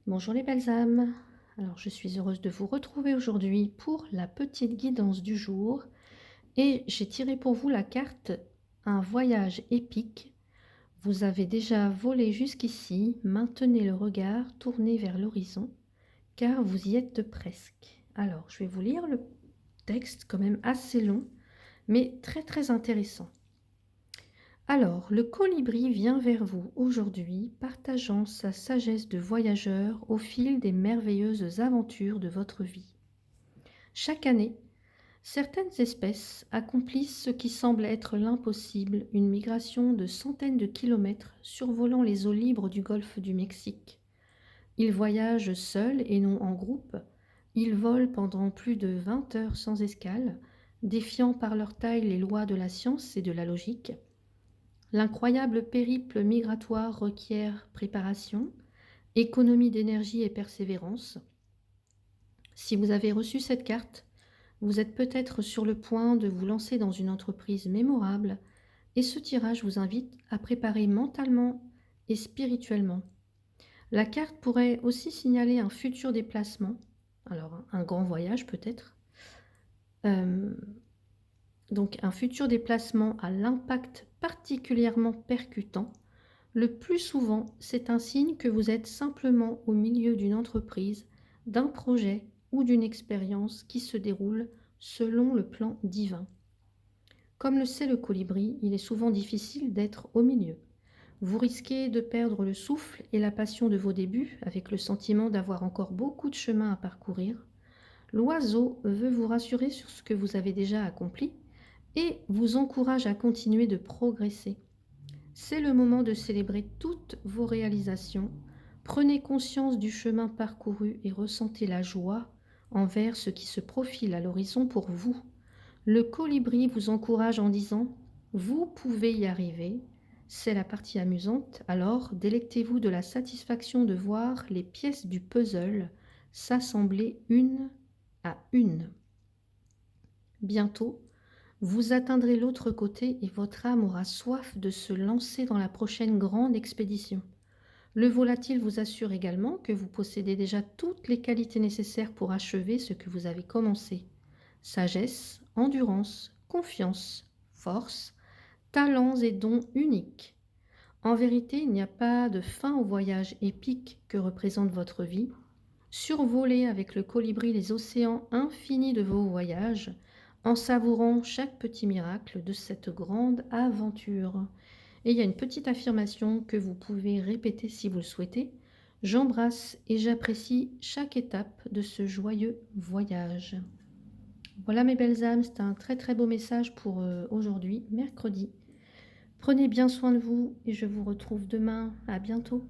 Bonjour les belles âmes. Alors je suis heureuse de vous retrouver aujourd'hui pour la petite guidance du jour et j'ai tiré pour vous la carte Un voyage épique. Vous avez déjà volé jusqu'ici, maintenez le regard tourné vers l'horizon car vous y êtes presque. Alors je vais vous lire le texte quand même assez long mais très très intéressant. Alors, le colibri vient vers vous aujourd'hui, partageant sa sagesse de voyageur au fil des merveilleuses aventures de votre vie. Chaque année, certaines espèces accomplissent ce qui semble être l'impossible, une migration de centaines de kilomètres survolant les eaux libres du golfe du Mexique. Ils voyagent seuls et non en groupe. Ils volent pendant plus de 20 heures sans escale, défiant par leur taille les lois de la science et de la logique. L'incroyable périple migratoire requiert préparation, économie d'énergie et persévérance. Si vous avez reçu cette carte, vous êtes peut-être sur le point de vous lancer dans une entreprise mémorable et ce tirage vous invite à préparer mentalement et spirituellement. La carte pourrait aussi signaler un futur déplacement, alors un grand voyage peut-être, euh, donc un futur déplacement à l'impact particulièrement percutant. Le plus souvent, c'est un signe que vous êtes simplement au milieu d'une entreprise, d'un projet ou d'une expérience qui se déroule selon le plan divin. Comme le sait le colibri, il est souvent difficile d'être au milieu. Vous risquez de perdre le souffle et la passion de vos débuts avec le sentiment d'avoir encore beaucoup de chemin à parcourir. L'oiseau veut vous rassurer sur ce que vous avez déjà accompli et vous encourage à continuer de progresser. C'est le moment de célébrer toutes vos réalisations. Prenez conscience du chemin parcouru et ressentez la joie envers ce qui se profile à l'horizon pour vous. Le colibri vous encourage en disant « Vous pouvez y arriver ». C'est la partie amusante, alors délectez-vous de la satisfaction de voir les pièces du puzzle s'assembler une à une. Bientôt, vous atteindrez l'autre côté et votre âme aura soif de se lancer dans la prochaine grande expédition. Le volatile vous assure également que vous possédez déjà toutes les qualités nécessaires pour achever ce que vous avez commencé. Sagesse, endurance, confiance, force, talents et dons uniques. En vérité, il n'y a pas de fin au voyage épique que représente votre vie. Survolez avec le colibri les océans infinis de vos voyages, en savourant chaque petit miracle de cette grande aventure. Et il y a une petite affirmation que vous pouvez répéter si vous le souhaitez. J'embrasse et j'apprécie chaque étape de ce joyeux voyage. Voilà mes belles âmes, c'est un très très beau message pour aujourd'hui, mercredi. Prenez bien soin de vous et je vous retrouve demain. À bientôt.